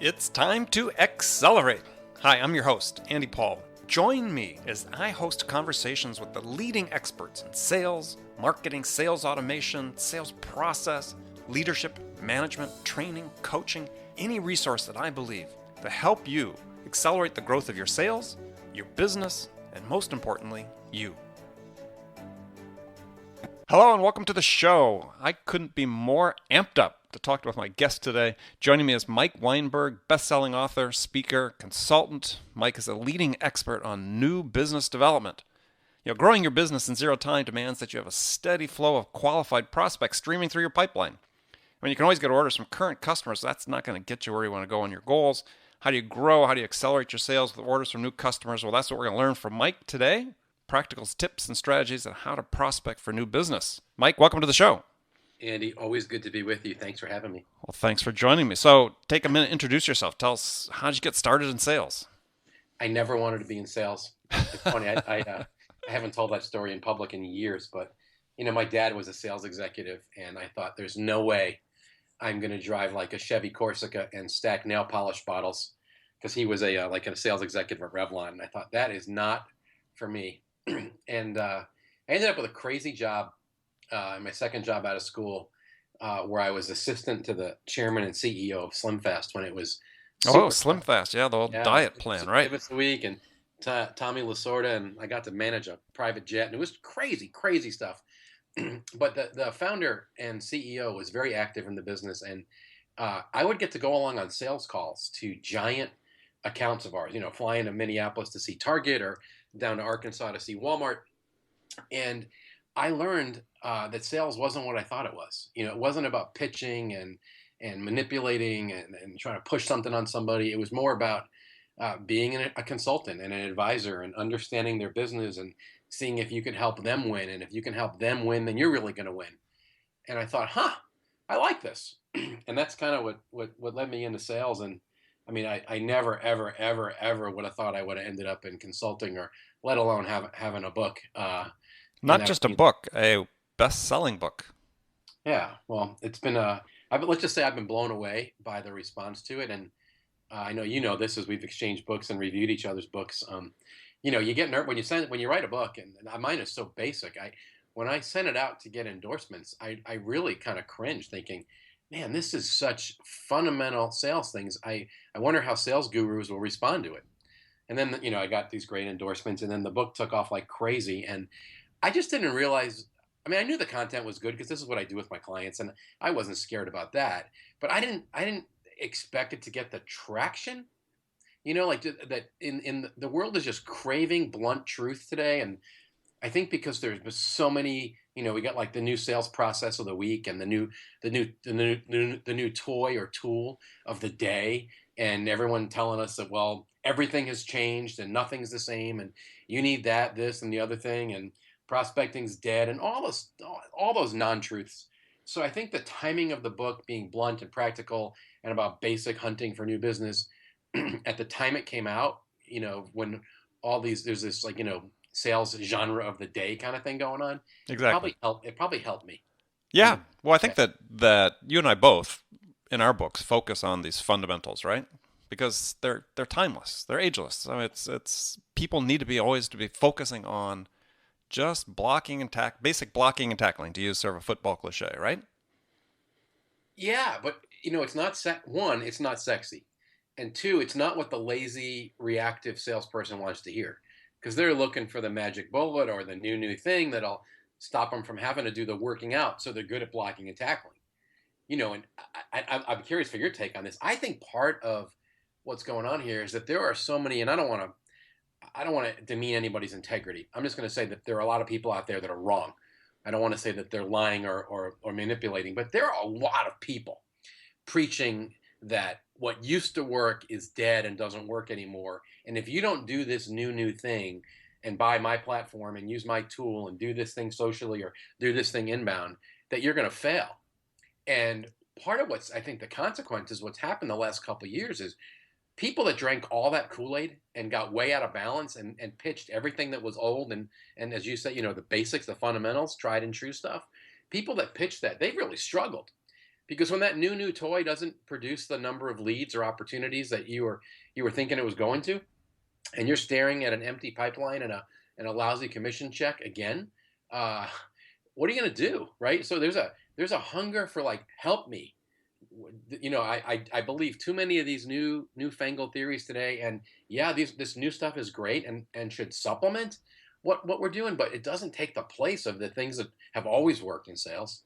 It's time to accelerate. Hi, I'm your host, Andy Paul. Join me as I host conversations with the leading experts in sales, marketing, sales automation, sales process, leadership, management, training, coaching, any resource that I believe to help you accelerate the growth of your sales, your business, and most importantly, you. Hello and welcome to the show. I couldn't be more amped up to talk with my guest today. Joining me is Mike Weinberg, best-selling author, speaker, consultant. Mike is a leading expert on new business development. Growing your business in zero time demands that you have a steady flow of qualified prospects streaming through your pipeline. You can always get orders from current customers. That's not going to get you where you want to go on your goals. How do you grow? How do you accelerate your sales with orders from new customers? Well, that's what we're going to learn from Mike today. Practical tips and strategies on how to prospect for new business. Mike, welcome to the show. Andy, always good to be with you. Thanks for having me. Well, thanks for joining me. So take a minute, introduce yourself. Tell us, how did you get started in sales? I never wanted to be in sales. It's funny, I haven't told that story in public in years, but my dad was a sales executive, and I thought there's no way I'm going to drive like a Chevy Corsica and stack nail polish bottles, because he was a sales executive at Revlon, and I thought that is not for me. And I ended up with a crazy job, my second job out of school, where I was assistant to the chairman and CEO of SlimFast when it was SlimFast, yeah, the old diet plan, right? It was a week, and Tommy Lasorda, and I got to manage a private jet, and it was crazy stuff. But the founder and CEO was very active in the business, and I would get to go along on sales calls to giant accounts of ours, flying to Minneapolis to see Target or down to Arkansas to see Walmart. And I learned that sales wasn't what I thought it was. It wasn't about pitching and manipulating and trying to push something on somebody. It was more about being a consultant and an advisor and understanding their business and seeing if you could help them win. And if you can help them win, then you're really going to win. And I thought, I like this. And that's kind of what led me into sales. And I never, ever would have thought I would have ended up in consulting, or let alone having a book. Not just a book, a best-selling book. Yeah, well, it's been let's just say I've been blown away by the response to it. And I know this, as we've exchanged books and reviewed each other's books. You get nervous when you write a book, and mine is so basic. When I sent it out to get endorsements, I really kind of cringed, thinking, man, this is such fundamental sales things. I wonder how sales gurus will respond to it. And then, I got these great endorsements, and then the book took off like crazy. And I just didn't realize, I knew the content was good because this is what I do with my clients, and I wasn't scared about that. But I didn't expect it to get the traction, that in the world is just craving blunt truth today. And I think because there's been so many, we got like the new sales process of the week, and the new toy or tool of the day, and everyone telling us that, well, everything has changed and nothing's the same, and you need that, this, and the other thing, and prospecting's dead, and all those non-truths. So I think the timing of the book being blunt and practical and about basic hunting for new business, at the time it came out, when there's this sales genre of the day kind of thing going on. Exactly. It probably helped me. Yeah. Well, I think that you and I both, in our books, focus on these fundamentals, right? Because they're timeless, they're ageless. So it's people need to be always to be focusing on just basic blocking and tackling, to use sort of a football cliche, right? Yeah, but it's not one, it's not sexy, and two, it's not what the lazy, reactive salesperson wants to hear, because they're looking for the magic bullet or the new thing that'll stop them from having to do the working out, so they're good at blocking and tackling. And I'm curious for your take on this. I think part of what's going on here is that there are so many, and I don't want to demean anybody's integrity. I'm just going to say that there are a lot of people out there that are wrong. I don't want to say that they're lying or manipulating, but there are a lot of people preaching that what used to work is dead and doesn't work anymore. And if you don't do this new thing and buy my platform and use my tool and do this thing socially or do this thing inbound, that you're going to fail. And part of what's, I think, the consequence is what's happened the last couple of years is people that drank all that Kool-Aid and got way out of balance and pitched everything that was old and as you say, the basics, the fundamentals, tried and true stuff. People that pitched that, they've really struggled. Because when that new toy doesn't produce the number of leads or opportunities that you were thinking it was going to, and you're staring at an empty pipeline and a lousy commission check again, uh, what are you going to do, right? So there's a hunger for like, help me. I believe too many of these newfangled theories today, and yeah, this new stuff is great and should supplement what we're doing, but it doesn't take the place of the things that have always worked in sales.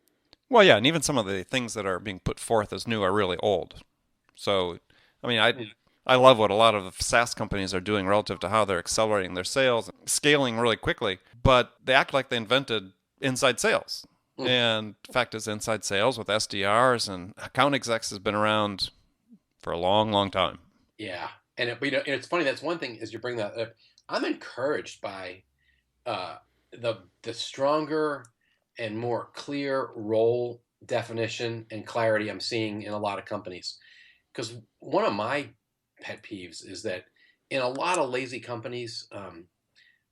Well, yeah, and even some of the things that are being put forth as new are really old. So, I mean, I love what a lot of SaaS companies are doing relative to how they're accelerating their sales, scaling really quickly, but they act like they invented inside sales. Mm, And the fact is, inside sales with SDRs and account execs has been around for a long, long time. yeah, and it's funny. That's one thing as you bring that up. I'm encouraged by uh, the stronger and more clear role definition and clarity I'm seeing in a lot of companies. Because one of my pet peeves is that in a lot of lazy companies,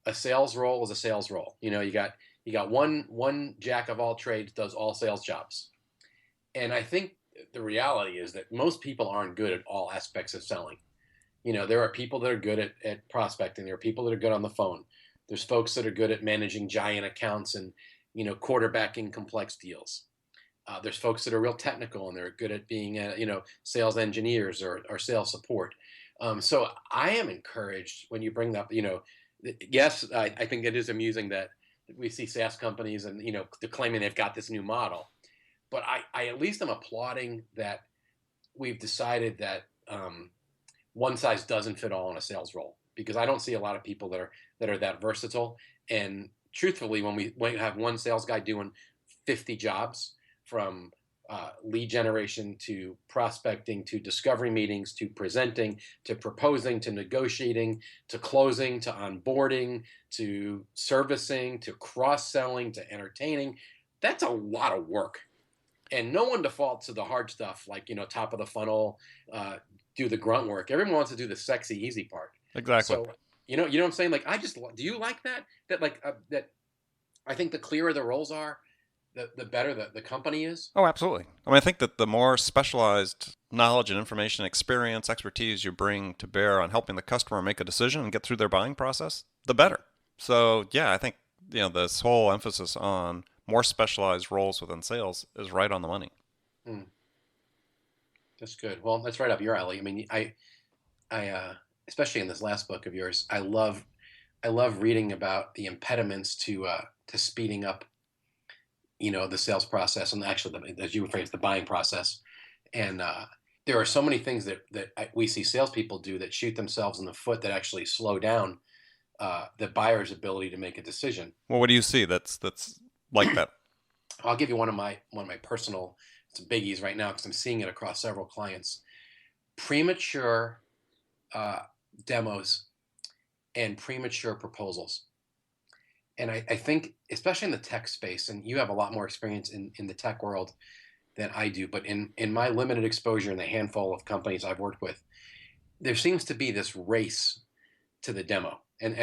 a sales role is a sales role. You got one jack of all trades does all sales jobs, and I think the reality is that most people aren't good at all aspects of selling. There are people that are good at prospecting. There are people that are good on the phone. There's folks that are good at managing giant accounts and quarterbacking complex deals. There's folks that are real technical and they're good at being sales engineers or sales support. So I am encouraged when you bring up yes, I think it is amusing that we see SaaS companies and they're claiming they've got this new model, but I at least am applauding that we've decided that one size doesn't fit all in a sales role, because I don't see a lot of people that are that versatile. And truthfully, when you have one sales guy doing 50 jobs, from lead generation to prospecting to discovery meetings to presenting to proposing to negotiating to closing to onboarding to servicing to cross-selling to entertaining, that's a lot of work. And no one defaults to the hard stuff like top of the funnel, uh, do the grunt work. Everyone wants to do the sexy easy part. Exactly. So you know what I'm saying, like, do you like that like that I think the clearer the roles are, the better the company is. Oh, absolutely. I mean, I think that the more specialized knowledge and information, experience, expertise you bring to bear on helping the customer make a decision and get through their buying process, the better. So, yeah, I think, this whole emphasis on more specialized roles within sales is right on the money. Hmm, that's good. Well, that's right up your alley. I mean, I especially in this last book of yours, I love reading about the impediments to speeding up the sales process, and actually as you phrase, the buying process. And there are so many things that we see salespeople do that shoot themselves in the foot, that actually slow down the buyer's ability to make a decision. Well, what do you see that's like that? I'll give you one of my personal biggies right now, because I'm seeing it across several clients. Premature uh, demos and premature proposals. And I think, especially in the tech space, and you have a lot more experience in the tech world than I do, but in my limited exposure in the handful of companies I've worked with, there seems to be this race to the demo. And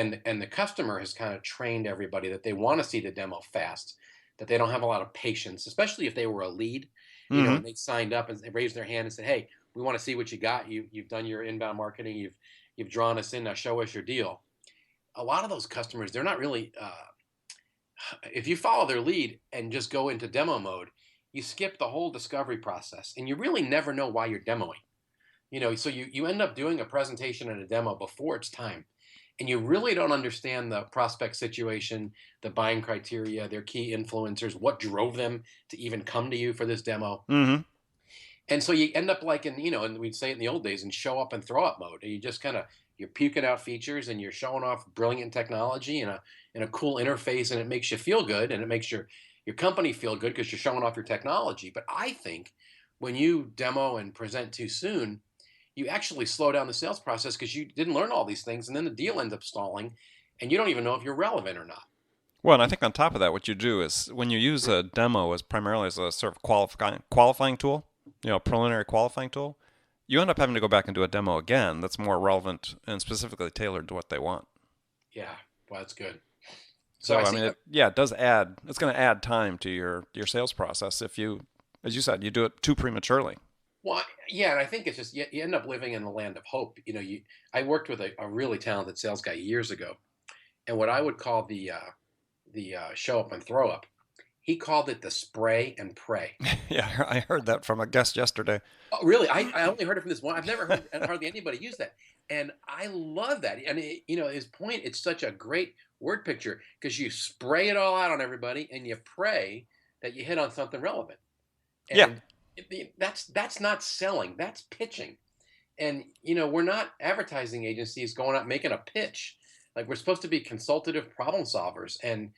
the customer has kind of trained everybody that they want to see the demo fast, that they don't have a lot of patience, especially if they were a lead, Mm-hmm. and they signed up and they raised their hand and said, "Hey, we want to see what you got. You've done your inbound marketing. You've drawn us in. Now show us your deal." A lot of those customers, they're not really. If you follow their lead and just go into demo mode, you skip the whole discovery process, and you really never know why you're demoing. So you end up doing a presentation and a demo before it's time, and you really don't understand the prospect situation, the buying criteria, their key influencers, what drove them to even come to you for this demo. Mm-hmm. And so you end up like and we'd say it in the old days, in show up and throw up mode. And you just kind of, you're puking out features and you're showing off brilliant technology and a cool interface, and it makes you feel good, and it makes your company feel good because you're showing off your technology. But I think when you demo and present too soon, you actually slow down the sales process, because you didn't learn all these things, and then the deal ends up stalling, and you don't even know if you're relevant or not. Well, and I think on top of that, what you do is when you use a demo as primarily as a sort of qualifying tool, preliminary qualifying tool, you end up having to go back and do a demo again that's more relevant and specifically tailored to what they want. Yeah, well, that's good. So I So I see. mean, it does add. It's going to add time to your sales process if you as you said, you do it too prematurely. Well, yeah, and I think it's just you end up living in the land of hope. I worked with a really talented sales guy years ago, and what I would call the show up and throw up, he called it the spray and pray. Yeah, I heard that from a guest yesterday. Oh, really? I only heard it from this one. I've never heard hardly anybody use that, and I love that. And his point. It's such a great word picture because you spray it all out on everybody, and you pray that you hit on something relevant. Yeah, And that's not selling. That's pitching. And we're not advertising agencies going out making a pitch. Like we're supposed to be consultative problem solvers. And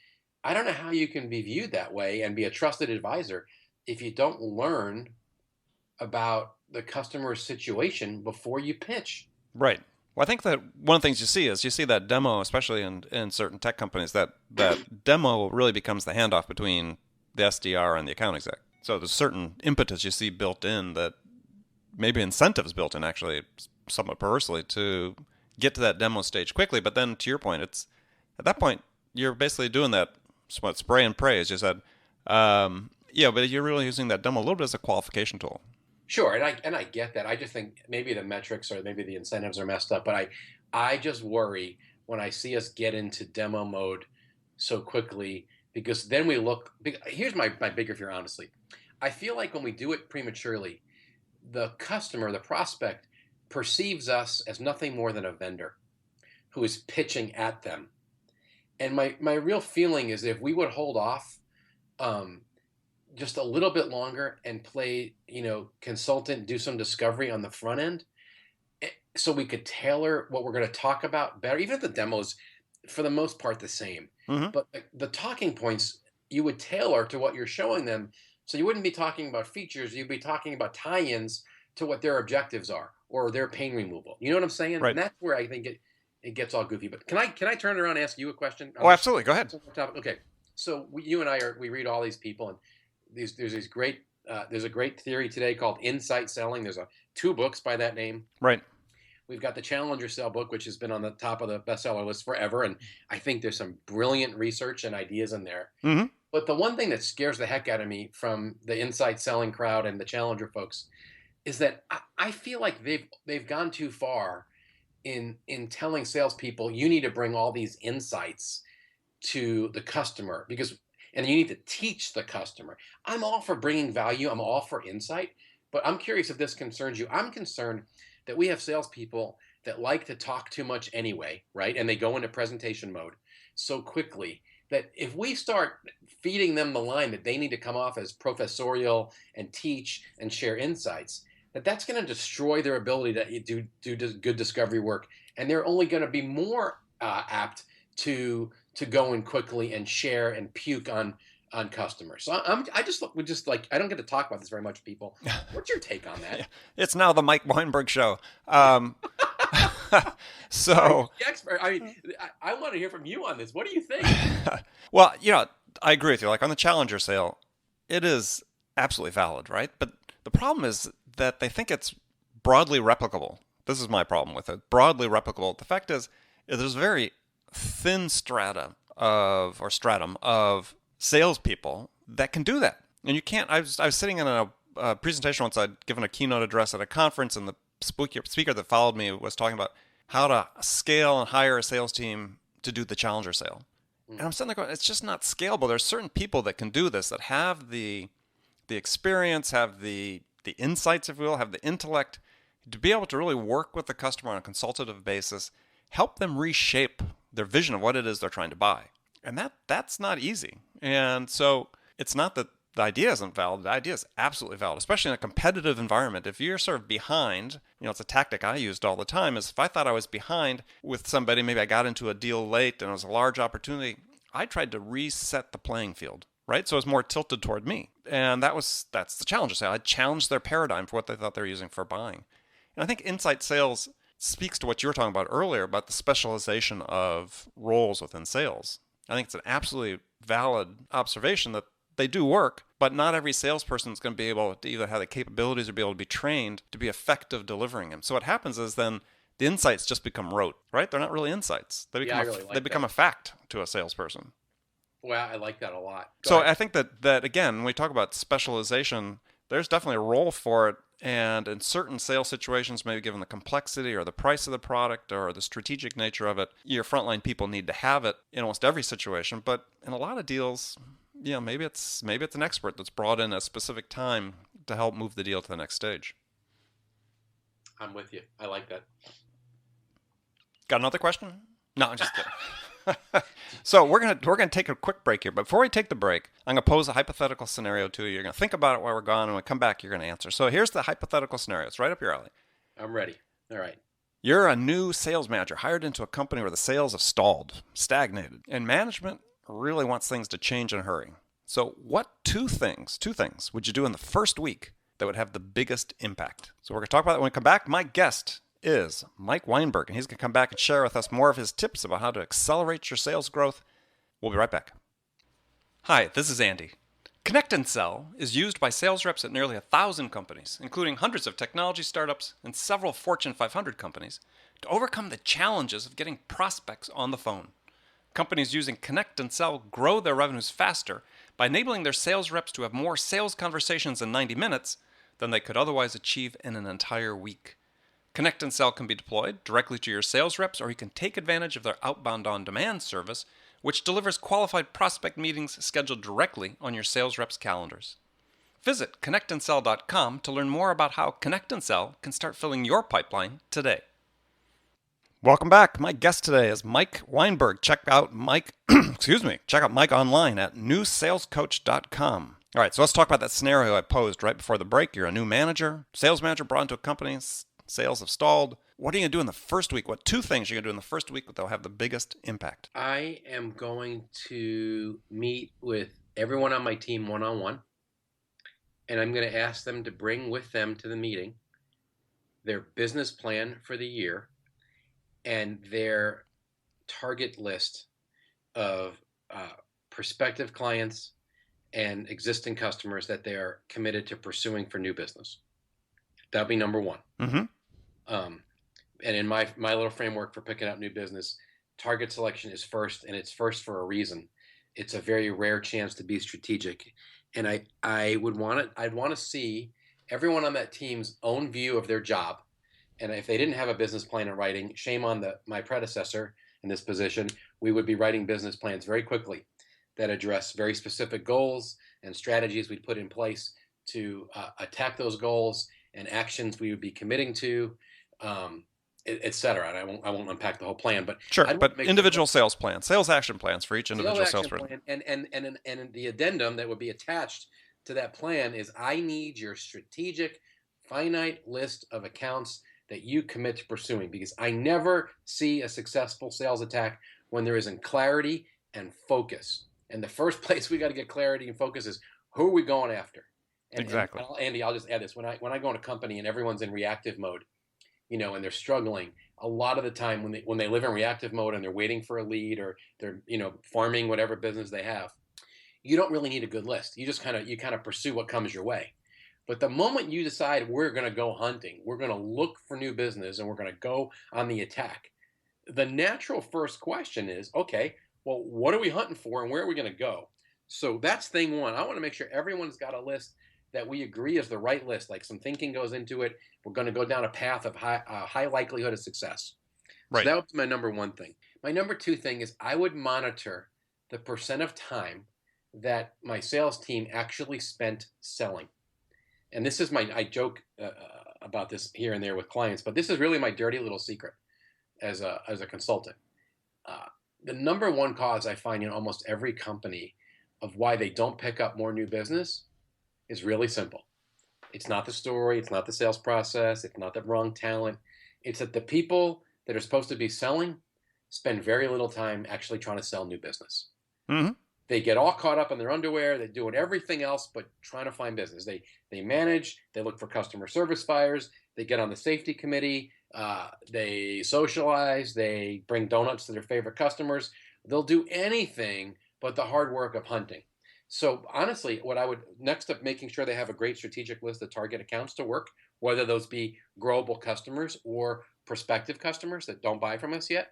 I don't know how you can be viewed that way and be a trusted advisor if you don't learn about the customer's situation before you pitch. right. Well, I think that one of the things you see that demo, especially in certain tech companies, that demo really becomes the handoff between the SDR and the account exec. So there's certain impetus you see built in, that maybe incentives built in actually somewhat perversely, to get to that demo stage quickly. But then to your point, it's at that point you're basically doing that what spray and pray, as you said. Yeah, but you're really using that demo a little bit as a qualification tool. Sure, and I get that. I just think maybe the metrics or maybe the incentives are messed up, but I just worry when I see us get into demo mode so quickly because then we look. Here's my bigger fear, honestly. I feel like when we do it prematurely, the customer, the prospect, perceives us as nothing more than a vendor who is pitching at them. And my real feeling is if we would hold off um, just a little bit longer and play, consultant, do some discovery on the front end, so we could tailor what we're going to talk about better. Even if the demos, for the most part, the same, Mm-hmm. but the talking points you would tailor to what you're showing them. So you wouldn't be talking about features; you'd be talking about tie-ins to what their objectives are or their pain removal. You know what I'm saying? Right. And that's where I think it gets all goofy. But can I turn it around and ask you a question on Oh, this absolutely. Go ahead. topic? Okay. So you and I we read all these people, and there's these great there's a great theory today called insight selling. There's two books by that name. Right. We've got the Challenger Sell book, which has been on the top of the bestseller list forever, and I think there's some brilliant research and ideas in there. Mm-hmm. But the one thing that scares the heck out of me from the insight selling crowd and the Challenger folks is that I feel like they've gone too far in telling salespeople you need to bring all these insights to the customer and you need to teach the customer. I'm all for bringing value. I'm all for insight, but I'm curious if this concerns you. I'm concerned that we have salespeople that like to talk too much anyway, right? And they go into presentation mode so quickly that if we start feeding them the line that they need to come off as professorial and teach and share insights, that's going to destroy their ability to do good discovery work, and they're only going to be more apt to go in quickly and share and puke on customers. So would just like I don't get to talk about this very much, people. What's your take on that? Yeah. It's now the Mike Weinberg show. So, the expert. I mean, I want to hear from you on this. What do you think? well, I agree with you. Like on the Challenger sale, it is absolutely valid, right? But the problem is that they think it's broadly replicable. This is my problem with it. Broadly replicable. The fact is, there's a very thin stratum of salespeople that can do that, and you can't. I was sitting in a presentation once. I'd given a keynote address at a conference, and the speaker that followed me was talking about how to scale and hire a sales team to do the Challenger sale. And I'm sitting there going, it's just not scalable. There's certain people that can do this, that have the experience, have the insights, if you will, have the intellect to be able to really work with the customer on a consultative basis, help them reshape their vision of what it is they're trying to buy. And that's not easy. And so it's not that the idea isn't valid. The idea is absolutely valid, especially in a competitive environment. If you're sort of behind, it's a tactic I used all the time, is if I thought I was behind with somebody, maybe I got into a deal late and it was a large opportunity, I tried to reset the playing field, right? So it was more tilted toward me. And that's the challenge. I challenged their paradigm for what they thought they were using for buying. And I think insight sales speaks to what you were talking about earlier about the specialization of roles within sales. I think it's an absolutely valid observation that they do work, but not every salesperson is going to be able to either have the capabilities or be able to be trained to be effective delivering them. So what happens is then the insights just become rote, right? They're not really insights. They become a fact to a salesperson. Well, I like that a lot. So I think that again, when we talk about specialization, there's definitely a role for it. And in certain sales situations, maybe given the complexity or the price of the product or the strategic nature of it, your frontline people need to have it in almost every situation. But in a lot of deals, maybe it's an expert that's brought in at a specific time to help move the deal to the next stage. I'm with you. I like that. Got another question? No, I'm just kidding. So we're gonna take a quick break here. But before we take the break, I'm gonna pose a hypothetical scenario to you. You're gonna think about it while we're gone, and when we come back, you're gonna answer. So here's the hypothetical scenario. It's right up your alley. I'm ready. All right. You're a new sales manager hired into a company where the sales have stalled, stagnated, and management really wants things to change in a hurry. So what two things would you do in the first week that would have the biggest impact? So we're gonna talk about that when we come back. My guest is Mike Weinberg, and he's going to come back and share with us more of his tips about how to accelerate your sales growth. We'll be right back. Hi, this is Andy. Connect and Sell is used by sales reps at nearly 1,000 companies, including hundreds of technology startups and several Fortune 500 companies, to overcome the challenges of getting prospects on the phone. Companies using Connect and Sell grow their revenues faster by enabling their sales reps to have more sales conversations in 90 minutes than they could otherwise achieve in an entire week. Connect and Sell can be deployed directly to your sales reps, or you can take advantage of their outbound on-demand service, which delivers qualified prospect meetings scheduled directly on your sales reps' calendars. Visit connectandsell.com to learn more about how Connect and Sell can start filling your pipeline today. Welcome back. My guest today is Mike Weinberg. Check out Mike, check out Mike online at newsalescoach.com. All right, so let's talk about that scenario I posed right before the break. You're a new manager, sales manager brought into a company. Sales have stalled. What are you going to do in the first week? What two things are you going to do in the first week that will have the biggest impact? I am going to meet with everyone on my team one-on-one, and I'm going to ask them to bring with them to the meeting their business plan for the year and their target list of prospective clients and existing customers that they are committed to pursuing for new business. That'll be number one. Mm-hmm. And in my little framework for picking out new business, target selection is first, and it's first for a reason. It's a very rare chance to be strategic, and I'd want to see everyone on that team's own view of their job. And if they didn't have a business plan in writing, shame on my predecessor in this position. We would be writing business plans very quickly that address very specific goals and strategies we'd put in place to attack those goals and actions we would be committing to, et cetera. And I won't unpack the whole plan, but sure. But individual sales plans, sales action plans for each individual sales plan. And the addendum that would be attached to that plan is I need your strategic, finite list of accounts that you commit to pursuing, because I never see a successful sales attack when there isn't clarity and focus. And the first place we got to get clarity and focus is who are we going after? Exactly. And Andy, I'll just add this. When I go in a company and everyone's in reactive mode, and they're struggling, a lot of the time when they live in reactive mode and they're waiting for a lead, or they're farming whatever business they have, you don't really need a good list. You just kind of pursue what comes your way. But the moment you decide we're going to go hunting, we're going to look for new business, and we're going to go on the attack, the natural first question is, okay, well, what are we hunting for and where are we going to go? So that's thing one. I want to make sure everyone's got a list that we agree is the right list, like some thinking goes into it. We're going to go down a path of high likelihood of success. Right. So that was my number one thing. My number two thing is I would monitor the percent of time that my sales team actually spent selling. And this is I joke about this here and there with clients, but this is really my dirty little secret as a consultant. The number one cause I find in almost every company of why they don't pick up more new business is really simple. It's not the story. It's not the sales process. It's not the wrong talent. It's that the people that are supposed to be selling spend very little time actually trying to sell new business. Mm-hmm. They get all caught up in their underwear. They're doing everything else but trying to find business. They manage. They look for customer service fires. They get on the safety committee. They socialize. They bring donuts to their favorite customers. They'll do anything but the hard work of hunting. So honestly, what I would, next to making sure they have a great strategic list of target accounts to work, whether those be growable customers or prospective customers that don't buy from us yet,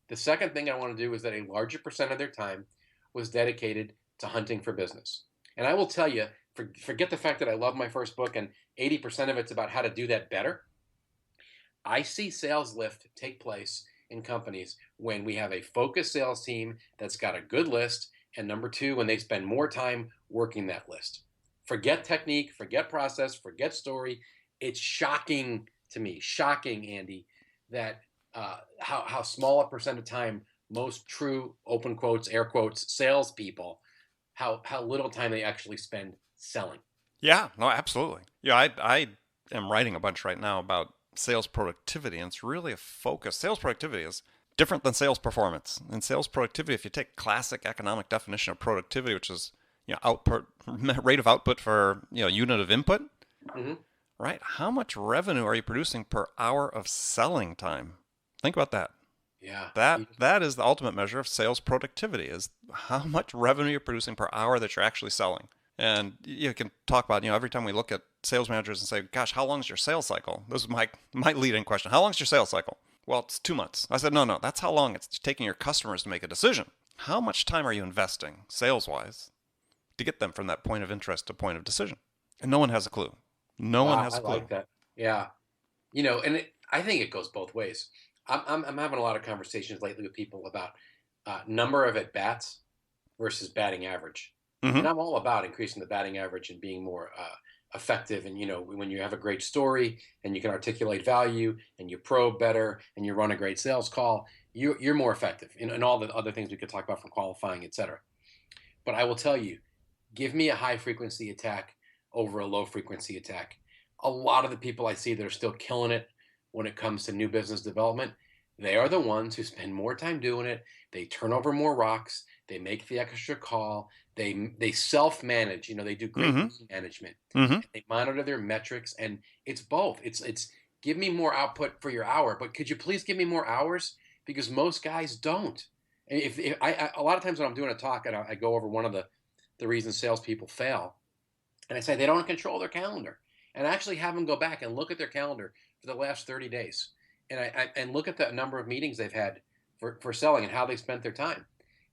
the second thing I want to do is that a larger percent of their time was dedicated to hunting for business. And I will tell you, Forget the fact that I love my first book and 80% of it's about how to do that better. I see sales lift take place in companies when we have a focused sales team that's got a good list. And number two, when they spend more time working that list. Forget technique, forget process, forget story. It's shocking to me, shocking, Andy, that how small a percent of time most true open quotes, air quotes, salespeople, how little time they actually spend selling. Yeah, no, absolutely. Yeah, I am writing a bunch right now about sales productivity, and it's really a focus. Sales productivity is different than sales performance. In sales productivity, if you take classic economic definition of productivity, which is output rate of output for unit of input, Hmm. right? How much revenue are you producing per hour of selling time? Think about that. Yeah. That is the ultimate measure of sales productivity, is how much revenue you're producing per hour that you're actually selling. And you can talk about, every time we look at sales managers and say, gosh, how long is your sales cycle? This is my lead-in question. How long is your sales cycle? Well, it's 2 months. I said, no, that's how long it's taking your customers to make a decision. How much time are you investing, sales-wise, to get them from that point of interest to point of decision? And no one has a clue. No one Wow, has I a clue. like that. Yeah. And I think it goes both ways. I'm having a lot of conversations lately with people about number of at bats versus batting average, Mm-hmm. and I'm all about increasing the batting average and being more effective. And when you have a great story and you can articulate value and you probe better and you run a great sales call, you're more effective in all the other things we could talk about from qualifying, et cetera. But I will tell you, give me a high frequency attack over a low frequency attack. A lot of the people I see that are still killing it when it comes to new business development, they are the ones who spend more time doing it. They turn over more rocks. They make the extra call. They self manage. They do great Mm-hmm. lead management. Mm-hmm. They monitor their metrics, and it's both. It's give me more output for your hour, but could you please give me more hours? Because most guys don't. If I a lot of times when I'm doing a talk, and I go over one of the reasons salespeople fail, and I say they don't control their calendar, and I actually have them go back and look at their calendar for the last 30 days, and and look at the number of meetings they've had for selling and how they spent their time,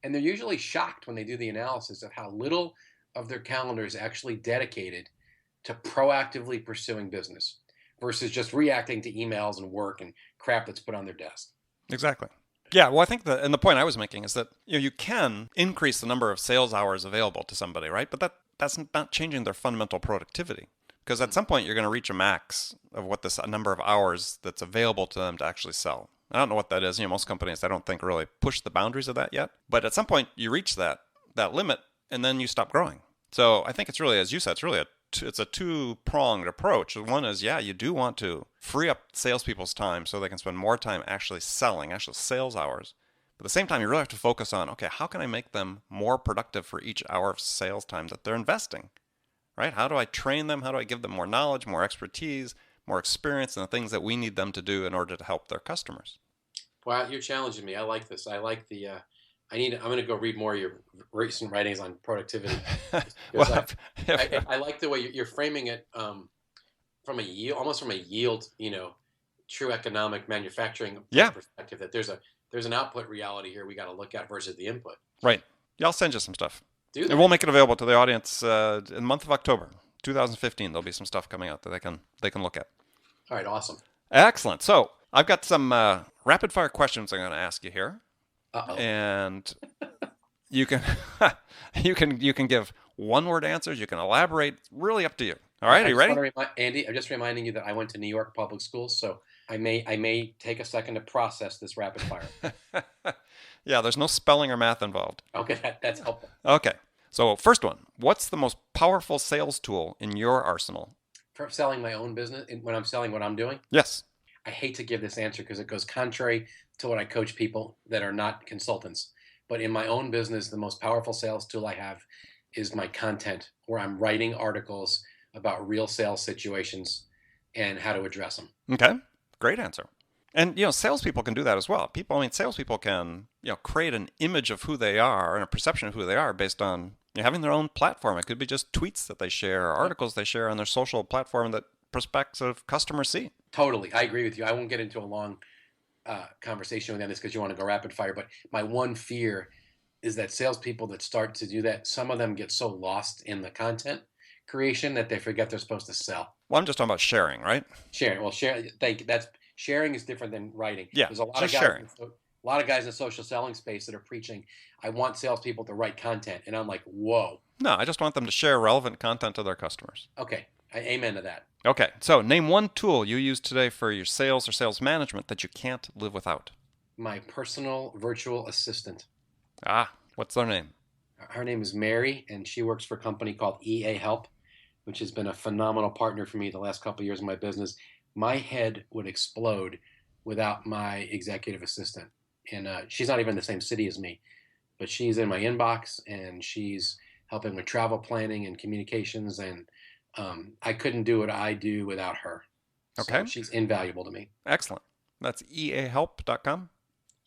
and they're usually shocked when they do the analysis of how little of their calendar is actually dedicated to proactively pursuing business versus just reacting to emails and work and crap that's put on their desk. Exactly. Yeah, well, I think the point I was making is that you can increase the number of sales hours available to somebody, right? But that's not changing their fundamental productivity, because at some point you're going to reach a max of what this number of hours that's available to them to actually sell. I don't know what that is. Most companies I don't think really push the boundaries of that yet. But at some point you reach that limit, and then you stop growing. So I think it's really, as you said, it's a two-pronged approach. One is, yeah, you do want to free up salespeople's time so they can spend more time actually selling, actual sales hours. But at the same time, you really have to focus on, okay, how can I make them more productive for each hour of sales time that they're investing, right? How do I train them? How do I give them more knowledge, more expertise, more experience in the things that we need them to do in order to help their customers? Wow, you're challenging me. I like this. I like the. I'm going to go read more of your recent writings on productivity, just because Well, I like the way you're framing it from a yield, almost from a yield, true economic manufacturing yeah, perspective. That there's an output reality here we got to look at versus the input. right. Yeah, I'll send you some stuff. Do And we'll that. make it available to the audience in the month of October, 2015. There'll be some stuff coming out that they can look at. All right. Awesome. Excellent. So I've got some rapid fire questions I'm going to ask you here, Uh-oh. and you can you can give one word answers. You can elaborate. Really up to you. All right. I Are you just want ready? to remind Andy. I'm just reminding you that I went to New York public schools, so I may take a second to process this rapid fire. Yeah. There's no spelling or math involved. Okay, that's helpful. Okay. So first one. What's the most powerful sales tool in your arsenal? For selling my own business, when I'm selling what I'm doing, Yes. I hate to give this answer because it goes contrary to what I coach people that are not consultants. But in my own business, the most powerful sales tool I have is my content, where I'm writing articles about real sales situations and how to address them. Okay. Great answer. And salespeople can do that as well. Salespeople can create an image of who they are and a perception of who they are based on having their own platform. It could be just tweets that they share, or Yep. articles they share on their social platform that prospective customers see. Totally. I agree with you. I won't get into a long conversation with you on this because you want to go rapid fire. But my one fear is that salespeople that start to do that, some of them get so lost in the content creation that they forget they're supposed to sell. Well, I'm just talking about sharing, right? Sharing. Well, that's sharing is different than writing. Yeah, There's a lot of just guys, sharing. a lot of guys in the social selling space that are preaching, I want salespeople to write content. And I'm like, whoa. No, I just want them to share relevant content to their customers. Okay. Amen to that. Okay, so name one tool you use today for your sales or sales management that you can't live without. My personal virtual assistant. What's their name? Her name is Mary, and she works for a company called EA Help, which has been a phenomenal partner for me the last couple of years in my business. My head would explode without my executive assistant. And she's not even in the same city as me, but she's in my inbox, and she's helping with travel planning and communications. And I couldn't do what I do without her. Okay. So she's invaluable to me. Excellent. That's eahelp.com?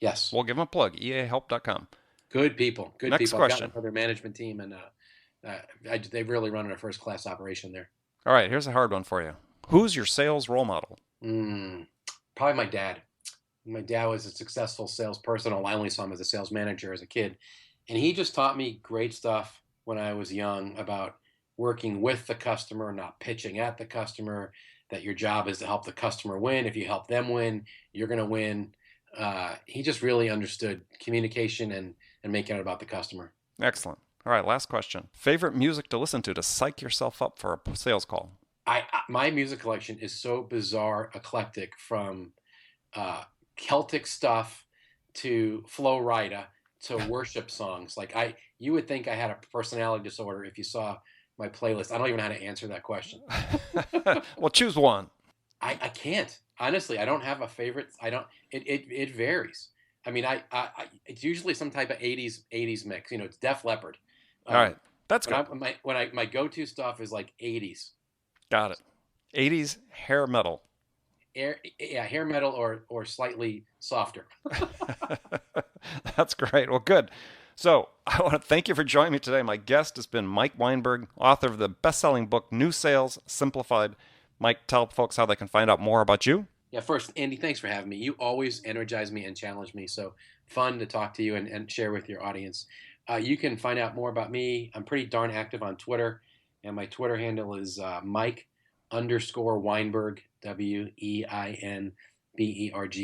Yes. We'll give them a plug, eahelp.com. Good people. Good Next people. question. I've gotten for their management team, and they've really run a first-class operation there. All right, here's a hard one for you. Who's your sales role model? Probably my dad. My dad was a successful salesperson. I only saw him as a sales manager as a kid. And he just taught me great stuff when I was young about working with the customer, not pitching at the customer, that your job is to help the customer win. If you help them win, you're going to win. He just really understood communication and making it about the customer. Excellent. All right, last question. Favorite music to listen to psych yourself up for a sales call? My music collection is so bizarre, eclectic, from Celtic stuff to Flo Rida to worship songs. Like you would think I had a personality disorder if you saw my playlist. I don't even know how to answer that question. Well, choose one. I can't. Honestly, I don't have a favorite. It varies. I mean, it's usually some type of 80s mix. It's Def Leppard. All right. That's good. My go-to stuff is like 80s. Got it. 80s hair metal. Hair metal or slightly softer. That's great. Well, good. So I want to thank you for joining me today. My guest has been Mike Weinberg, author of the best-selling book, New Sales, Simplified. Mike, tell folks how they can find out more about you. Yeah, first, Andy, thanks for having me. You always energize me and challenge me. So fun to talk to you and share with your audience. You can find out more about me. I'm pretty darn active on Twitter, and my Twitter handle is Mike_Weinberg, WEINBERG,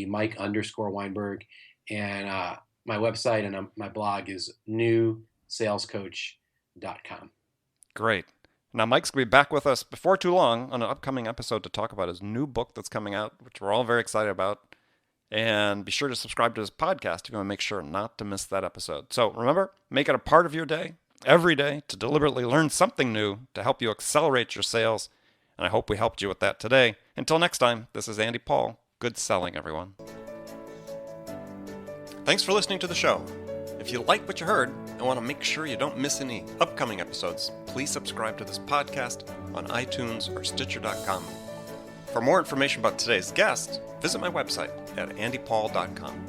Mike_Weinberg. And my website and my blog is newsalescoach.com. Great. Now, Mike's going to be back with us before too long on an upcoming episode to talk about his new book that's coming out, which we're all very excited about. And be sure to subscribe to his podcast if you want to make sure not to miss that episode. So remember, make it a part of your day, every day, to deliberately learn something new to help you accelerate your sales. And I hope we helped you with that today. Until next time, this is Andy Paul. Good selling, everyone. Thanks for listening to the show. If you like what you heard and want to make sure you don't miss any upcoming episodes, please subscribe to this podcast on iTunes or Stitcher.com. For more information about today's guest, visit my website at andypaul.com.